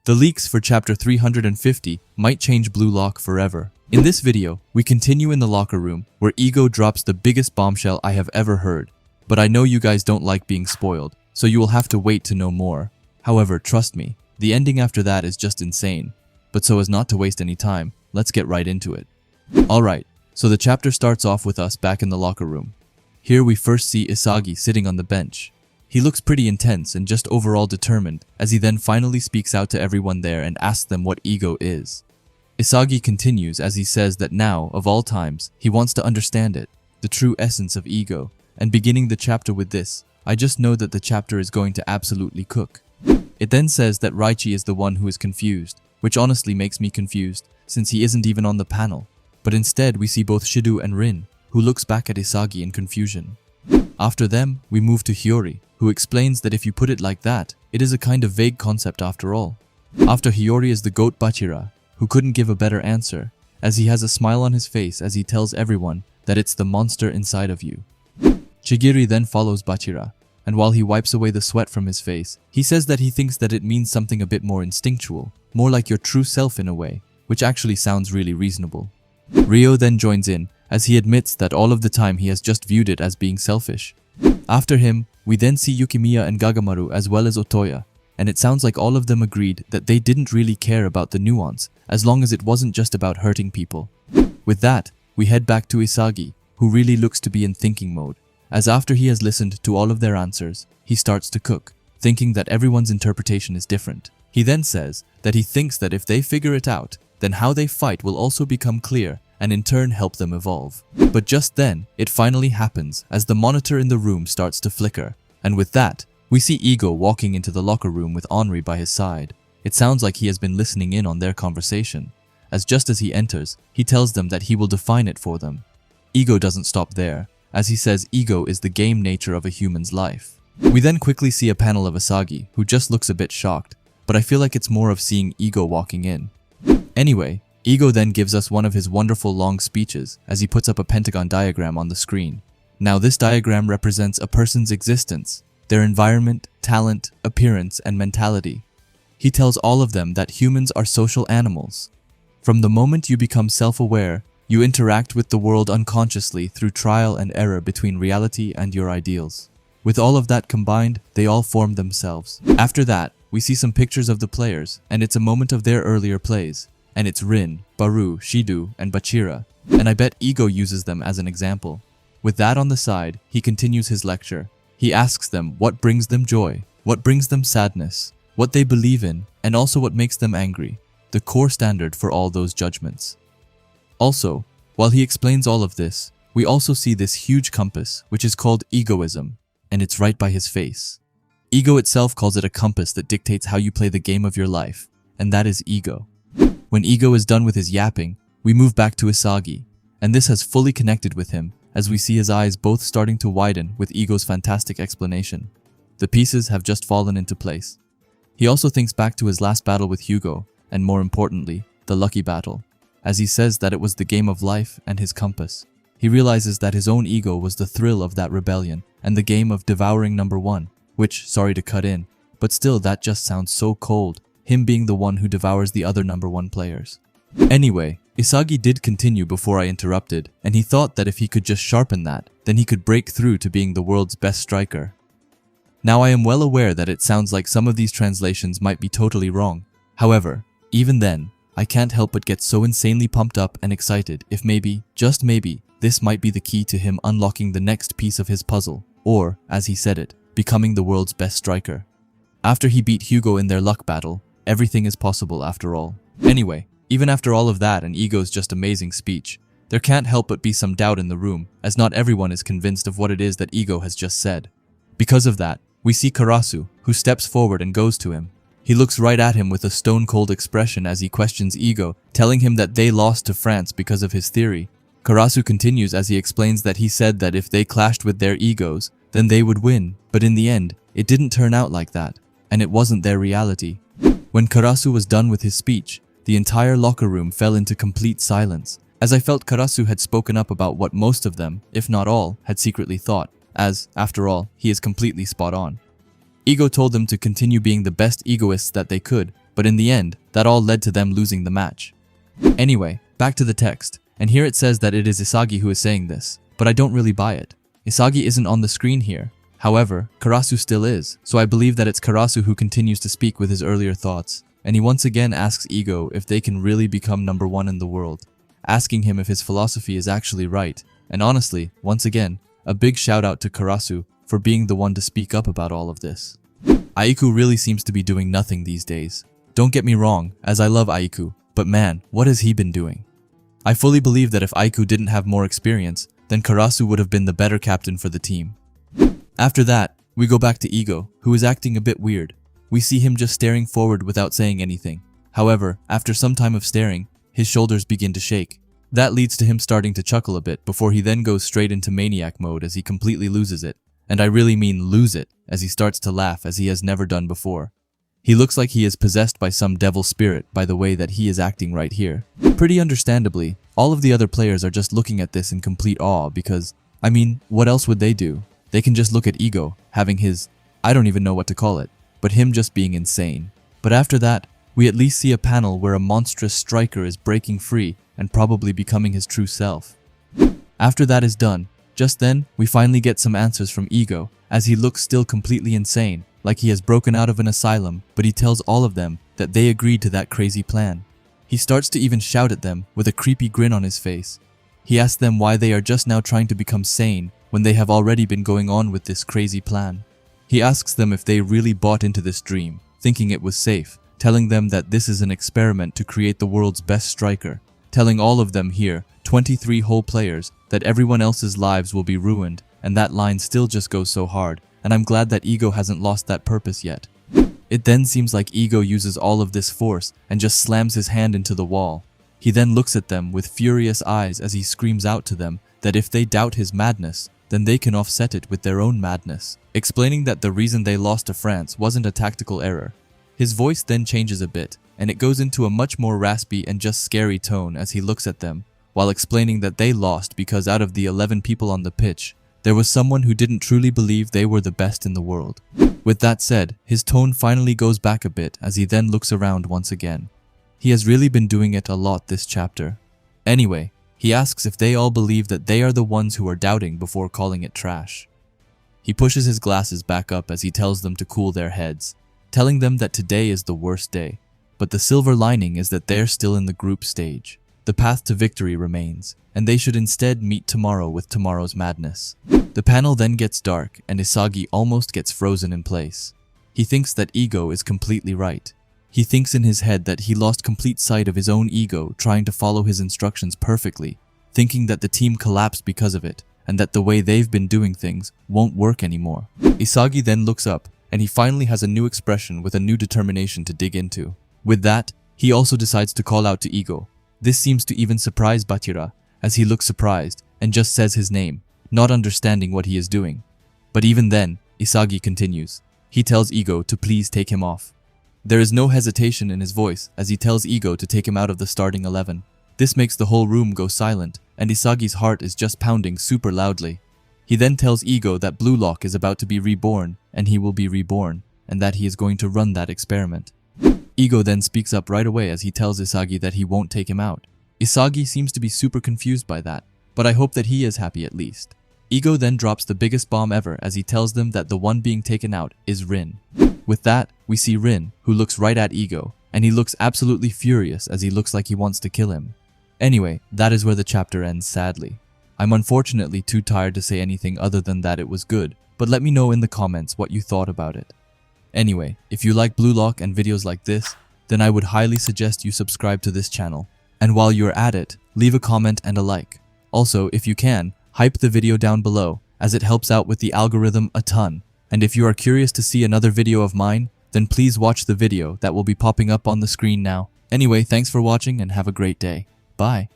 The leaks for chapter 350 might change Blue Lock forever. In this video, we continue in the locker room, where Ego drops the biggest bombshell I have ever heard. But I know you guys don't like being spoiled, so you will have to wait to know more. However, trust me, the ending after that is just insane. But so as not to waste any time, let's get right into it. Alright, so the chapter starts off with us back in the locker room. Here we first see Isagi sitting on the bench. He looks pretty intense and just overall determined, as he then finally speaks out to everyone there and asks them what ego is. Isagi continues as he says that now, of all times, he wants to understand it, the true essence of ego, and beginning the chapter with this, I just know that the chapter is going to absolutely cook. It then says that Raichi is the one who is confused, which honestly makes me confused, since he isn't even on the panel. But instead we see both Shido and Rin, who looks back at Isagi in confusion. After them, we move to Hiyori, who explains that if you put it like that, it is a kind of vague concept after all. After Hiyori is the goat Bachira, who couldn't give a better answer, as he has a smile on his face as he tells everyone that it's the monster inside of you. Chigiri then follows Bachira, and while he wipes away the sweat from his face, he says that he thinks that it means something a bit more instinctual, more like your true self in a way, which actually sounds really reasonable. Ryo then joins in, as he admits that all of the time he has just viewed it as being selfish. After him, we then see Yukimiya and Gagamaru as well as Otoya, and it sounds like all of them agreed that they didn't really care about the nuance, as long as it wasn't just about hurting people. With that, we head back to Isagi, who really looks to be in thinking mode, as after he has listened to all of their answers, he starts to cook, thinking that everyone's interpretation is different. He then says that he thinks that if they figure it out, then how they fight will also become clear, and in turn help them evolve. But just then, it finally happens as the monitor in the room starts to flicker, and with that, we see Ego walking into the locker room with Henri by his side. It sounds like he has been listening in on their conversation, as just as he enters, he tells them that he will define it for them. Ego doesn't stop there, as he says ego is the game nature of a human's life. We then quickly see a panel of Isagi, who just looks a bit shocked, but I feel like it's more of seeing Ego walking in. Anyway, Ego then gives us one of his wonderful long speeches as he puts up a pentagon diagram on the screen. Now this diagram represents a person's existence, their environment, talent, appearance, and mentality. He tells all of them that humans are social animals. From the moment you become self-aware, you interact with the world unconsciously through trial and error between reality and your ideals. With all of that combined, they all form themselves. After that, we see some pictures of the players, and it's a moment of their earlier plays. And it's Rin, Baru, Shido, and Bachira, and I bet Ego uses them as an example. With that on the side, he continues his lecture. He asks them what brings them joy, what brings them sadness, what they believe in, and also what makes them angry, the core standard for all those judgments. Also, while he explains all of this, we also see this huge compass, which is called egoism, and it's right by his face. Ego itself calls it a compass that dictates how you play the game of your life, and that is ego. When Ego is done with his yapping, we move back to Isagi, and this has fully connected with him, as we see his eyes both starting to widen with Ego's fantastic explanation. The pieces have just fallen into place. He also thinks back to his last battle with Hugo, and more importantly, the lucky battle, as he says that it was the game of life and his compass. He realizes that his own ego was the thrill of that rebellion, and the game of devouring number one, which, sorry to cut in, but still that just sounds so cold. Him being the one who devours the other number one players. Anyway, Isagi did continue before I interrupted, and he thought that if he could just sharpen that, then he could break through to being the world's best striker. Now I am well aware that it sounds like some of these translations might be totally wrong. However, even then, I can't help but get so insanely pumped up and excited if maybe, just maybe, this might be the key to him unlocking the next piece of his puzzle, or, as he said it, becoming the world's best striker. After he beat Hugo in their luck battle, everything is possible after all. Anyway, even after all of that and Ego's just amazing speech, there can't help but be some doubt in the room, as not everyone is convinced of what it is that Ego has just said. Because of that, we see Karasu, who steps forward and goes to him. He looks right at him with a stone-cold expression as he questions Ego, telling him that they lost to France because of his theory. Karasu continues as he explains that he said that if they clashed with their egos, then they would win, but in the end, it didn't turn out like that, and it wasn't their reality. When Karasu was done with his speech, the entire locker room fell into complete silence, as I felt Karasu had spoken up about what most of them, if not all, had secretly thought, as, after all, he is completely spot on. Ego told them to continue being the best egoists that they could, but in the end, that all led to them losing the match. Anyway, back to the text, and here it says that it is Isagi who is saying this, but I don't really buy it. Isagi isn't on the screen here. However, Karasu still is, so I believe that it's Karasu who continues to speak with his earlier thoughts, and he once again asks Ego if they can really become number one in the world, asking him if his philosophy is actually right. And honestly, once again, a big shout out to Karasu for being the one to speak up about all of this. Aiku really seems to be doing nothing these days. Don't get me wrong, as I love Aiku, but man, what has he been doing? I fully believe that if Aiku didn't have more experience, then Karasu would have been the better captain for the team. After that, we go back to Ego, who is acting a bit weird. We see him just staring forward without saying anything. However, after some time of staring, his shoulders begin to shake. That leads to him starting to chuckle a bit before he then goes straight into maniac mode as he completely loses it. And I really mean lose it, as he starts to laugh as he has never done before. He looks like he is possessed by some devil spirit by the way that he is acting right here. Pretty understandably, all of the other players are just looking at this in complete awe because, I mean, what else would they do? They can just look at Ego, having his, I don't even know what to call it, but him just being insane. But after that, we at least see a panel where a monstrous striker is breaking free and probably becoming his true self. After that is done, just then, we finally get some answers from Ego, as he looks still completely insane, like he has broken out of an asylum, but he tells all of them that they agreed to that crazy plan. He starts to even shout at them with a creepy grin on his face. He asks them why they are just now trying to become sane when they have already been going on with this crazy plan. He asks them if they really bought into this dream, thinking it was safe, telling them that this is an experiment to create the world's best striker, telling all of them here, 23 whole players, that everyone else's lives will be ruined, and that line still just goes so hard, and I'm glad that Ego hasn't lost that purpose yet. It then seems like Ego uses all of this force and just slams his hand into the wall. He then looks at them with furious eyes as he screams out to them that if they doubt his madness, then they can offset it with their own madness, explaining that the reason they lost to France wasn't a tactical error. His voice then changes a bit, and it goes into a much more raspy and just scary tone as he looks at them, while explaining that they lost because out of the 11 people on the pitch, there was someone who didn't truly believe they were the best in the world. With that said, his tone finally goes back a bit as he then looks around once again. He has really been doing it a lot this chapter. Anyway, he asks if they all believe that they are the ones who are doubting before calling it trash. He pushes his glasses back up as he tells them to cool their heads, telling them that today is the worst day, but the silver lining is that they're still in the group stage. The path to victory remains, and they should instead meet tomorrow with tomorrow's madness. The panel then gets dark, and Isagi almost gets frozen in place. He thinks that Ego is completely right. He thinks in his head that he lost complete sight of his own ego trying to follow his instructions perfectly, thinking that the team collapsed because of it, and that the way they've been doing things won't work anymore. Isagi then looks up, and he finally has a new expression with a new determination to dig into. With that, he also decides to call out to Ego. This seems to even surprise Bachira, as he looks surprised and just says his name, not understanding what he is doing. But even then, Isagi continues. He tells Ego to please take him off. There is no hesitation in his voice as he tells Ego to take him out of the starting 11. This makes the whole room go silent, and Isagi's heart is just pounding super loudly. He then tells Ego that Blue Lock is about to be reborn, and he will be reborn, and that he is going to run that experiment. Ego then speaks up right away as he tells Isagi that he won't take him out. Isagi seems to be super confused by that, but I hope that he is happy at least. Ego then drops the biggest bomb ever as he tells them that the one being taken out is Rin. With that, we see Rin, who looks right at Ego, and he looks absolutely furious as he looks like he wants to kill him. Anyway, that is where the chapter ends sadly. I'm unfortunately too tired to say anything other than that it was good, but let me know in the comments what you thought about it. Anyway, if you like Blue Lock and videos like this, then I would highly suggest you subscribe to this channel. And while you're at it, leave a comment and a like. Also, if you can, hype the video down below, as it helps out with the algorithm a ton. And if you are curious to see another video of mine, then please watch the video that will be popping up on the screen now. Anyway, thanks for watching and have a great day. Bye.